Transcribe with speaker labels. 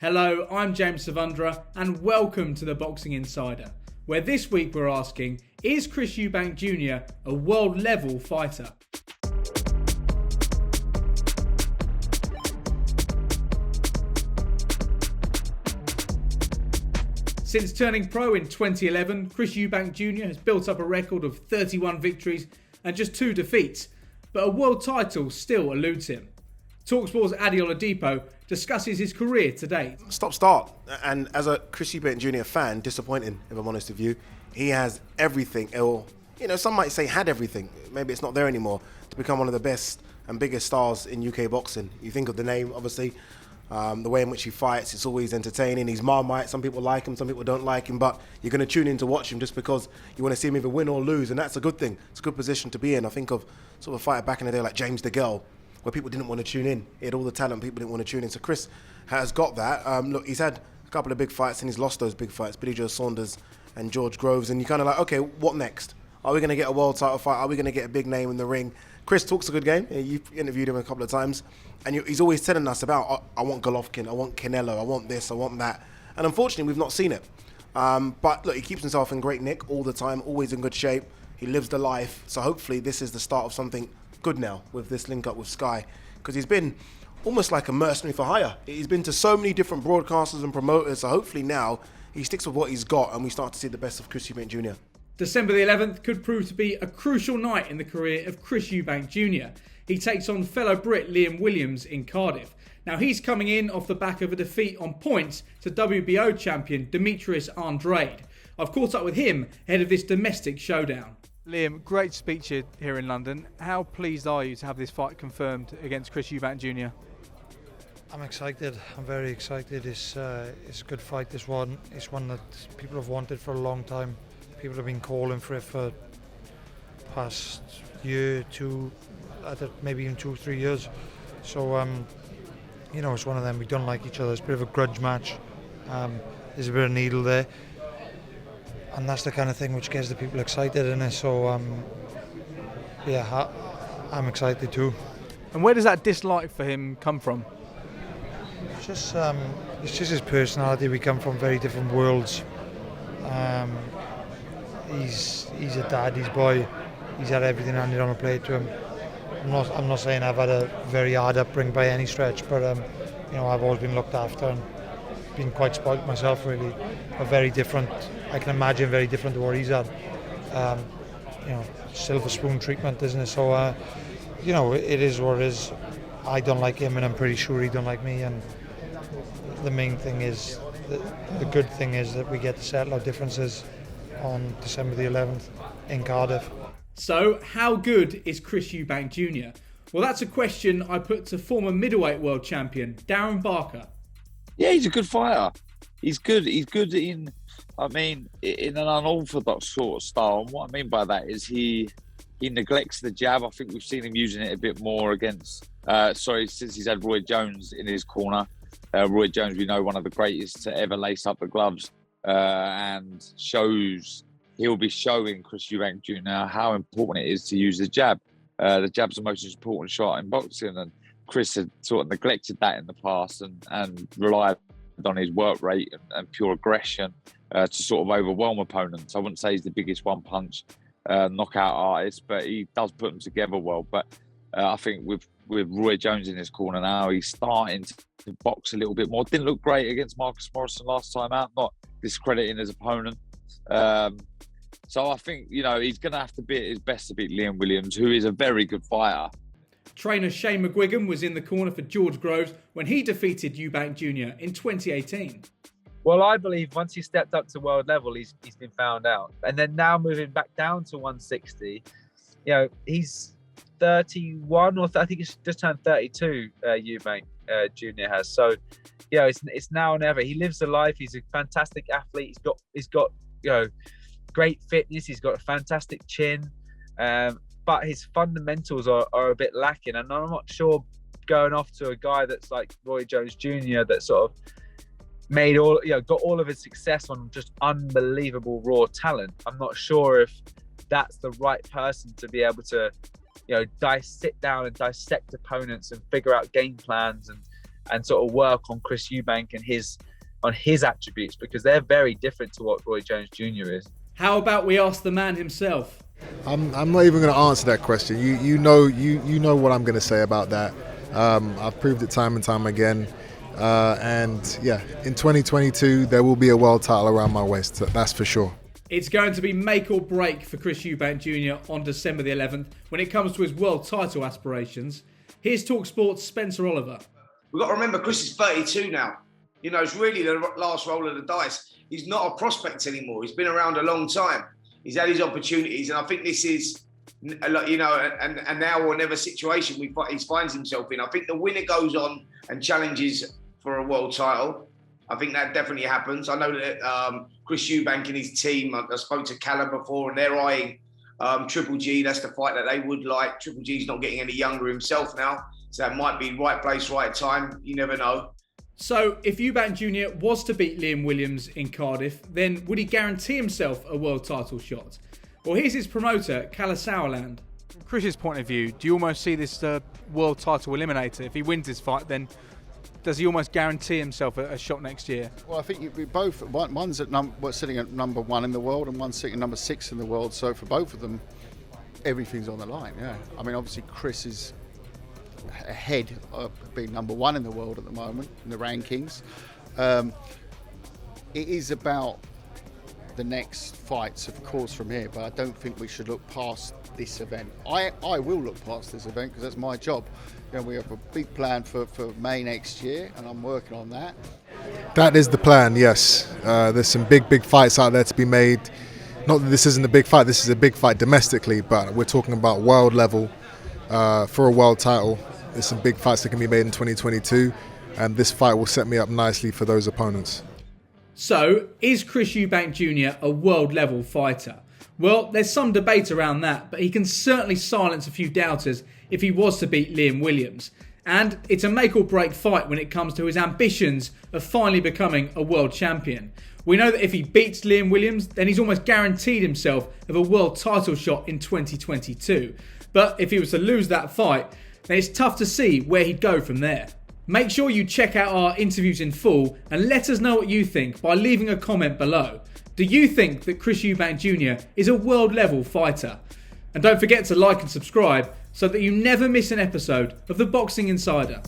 Speaker 1: Hello, I'm James Savundra and welcome to the Boxing Insider, where this week we're asking, is Chris Eubank Jr. a world level fighter? Since turning pro in 2011, Chris Eubank Jr. has built up a record of 31 victories and just 2 defeats, but a world title still eludes him. talkSPORT's Adi Oladipo discusses his career to date.
Speaker 2: Stop-start. And as a Chris Eubank Jr. fan, disappointing, if I'm honest with you. He has everything, or, some might say had everything. Maybe it's not there anymore, to become one of the best and biggest stars in UK boxing. You think of the name, obviously, the way in which he fights, it's always entertaining. He's Marmite. Some people like him, some people don't like him, but you're going to tune in to watch him just because you want to see him either win or lose, and that's a good thing. It's a good position to be in. I think of sort of a fighter back in the day like James DeGale, where people didn't want to tune in. He had all the talent, people didn't want to tune in. So Chris has got that. Look, he's had a couple of big fights and he's lost those big fights, Billy Joe Saunders and George Groves, and you're kind of like, okay, what next? Are we going to get a world title fight? Are we going to get a big name in the ring? Chris talks a good game. You've interviewed him a couple of times, and he's always telling us about, I want Golovkin, I want Canelo, I want this, I want that. And unfortunately, we've not seen it. But look, he keeps himself in great nick all the time, always in good shape. He lives the life. So hopefully this is the start of something good now with this link up with Sky, because he's been almost like a mercenary for hire. He's been to so many different broadcasters and promoters, so hopefully now he sticks with what he's got and we start to see the best of Chris Eubank Jr.
Speaker 1: December the 11th could prove to be a crucial night in the career of Chris Eubank Jr. He takes on fellow Brit Liam Williams in Cardiff. Now he's coming in off the back of a defeat on points to WBO champion Demetrius Andrade. I've caught up with him ahead of this domestic showdown.
Speaker 3: Liam, great to speak to you here in London. How pleased are you to have this fight confirmed against Chris Eubank Jr.?
Speaker 4: I'm excited. I'm very excited. It's a good fight, this one. It's one that people have wanted for a long time. People have been calling for it for past year, two, maybe even 2 or 3 years. So, it's one of them. We don't like each other. It's a bit of a grudge match. There's a bit of needle there. And that's the kind of thing which gets the people excited in it. So, I'm excited too.
Speaker 3: And where does that dislike for him come from?
Speaker 4: It's just his personality. We come from very different worlds. He's a daddy's boy. He's had everything handed on a plate to him. I'm not saying I've had a very hard upbringing by any stretch, but I've always been looked after and been quite spoilt myself, really. But very different. I can imagine very different to what he's had. Silver spoon treatment, isn't it? So, it is what it is. I don't like him, and I'm pretty sure he don't like me. And the main thing is, the good thing is that we get to settle our differences on December the 11th in Cardiff.
Speaker 1: So, how good is Chris Eubank Jr.? Well, that's a question I put to former middleweight world champion Darren Barker.
Speaker 5: Yeah, he's a good fighter. He's good. He's good in an unorthodox sort of style. And what I mean by that is he neglects the jab. I think we've seen him using it a bit more since he's had Roy Jones in his corner. Roy Jones, we know, one of the greatest to ever lace up the gloves, and he'll be showing Chris Eubank Jr. how important it is to use the jab. The jab's the most important shot in boxing, and Chris had sort of neglected that in the past and relied on his work rate and pure aggression to sort of overwhelm opponents. I wouldn't say he's the biggest one-punch knockout artist, but he does put them together well. But I think with Roy Jones in his corner now, he's starting to box a little bit more. Didn't look great against Marcus Morrison last time out, not discrediting his opponent. So I think, he's going to have to be at his best to beat Liam Williams, who is a very good fighter.
Speaker 1: Trainer Shane McGuigan was in the corner for George Groves when he defeated Eubank Jr. in 2018.
Speaker 6: Well, I believe once he stepped up to world level, he's been found out. And then now moving back down to 160, he's 31, or I think he's just turned 32, Eubank Jr. has. So, it's now or never. He lives the life. He's a fantastic athlete. He's got great fitness. He's got a fantastic chin. But his fundamentals are a bit lacking. And I'm not sure, going off to a guy that's like Roy Jones Jr. that sort of got all of his success on just unbelievable raw talent. I'm not sure if that's the right person to be able to, sit down and dissect opponents and figure out game plans and sort of work on Chris Eubank and his attributes, because they're very different to what Roy Jones Jr. is.
Speaker 1: How about we ask the man himself?
Speaker 7: I'm not even going to answer that question. You know what I'm going to say about that. I've proved it time and time again. And yeah, in 2022 there will be a world title around my waist. That's for sure.
Speaker 1: It's going to be make or break for Chris Eubank Jr. on December the 11th when it comes to his world title aspirations. Here's talkSPORT's Spencer Oliver.
Speaker 8: We've got to remember Chris is 32 now. You know, it's really the last roll of the dice. He's not a prospect anymore. He's been around a long time. He's had his opportunities, and I think this is, you know, and now or never situation he finds himself in. I think the winner goes on and challenges for a world title. I think that definitely happens. I know that Chris Eubank and his team, I spoke to Callum before, and they're eyeing Triple G. That's the fight that they would like. Triple G's not getting any younger himself now, so that might be right place, right time. You never know.
Speaker 1: So, if Eubank Jr. was to beat Liam Williams in Cardiff, then would he guarantee himself a world title shot? Well, here's his promoter, Kalle Sauerland.
Speaker 3: From Chris's point of view, do you almost see this world title eliminator? If he wins this fight, then does he almost guarantee himself a shot next year?
Speaker 9: Well, I think we both. One's sitting at number 1 in the world, and one's sitting at number 6 in the world. So for both of them, everything's on the line. Yeah, I mean, obviously Chris is ahead of being number 1 in the world at the moment in the rankings. It is about the next fights, of course, from here, but I don't think we should look past this event. I will look past this event because that's my job. You know, we have a big plan for May next year, and I'm working on that.
Speaker 7: That is the plan, yes. There's some big fights out there to be made. Not that this isn't a big fight, this is a big fight domestically, but we're talking about world level for a world title. There's some big fights that can be made in 2022, and this fight will set me up nicely for those opponents.
Speaker 1: So, is Chris Eubank Jr. a world level fighter? Well, there's some debate around that, but he can certainly silence a few doubters if he was to beat Liam Williams. And it's a make or break fight when it comes to his ambitions of finally becoming a world champion. We know that if he beats Liam Williams, then he's almost guaranteed himself of a world title shot in 2022. But if he was to lose that fight, then it's tough to see where he'd go from there. Make sure you check out our interviews in full and let us know what you think by leaving a comment below. Do you think that Chris Eubank Jr. is a world level fighter? And don't forget to like and subscribe so that you never miss an episode of The Boxing Insider.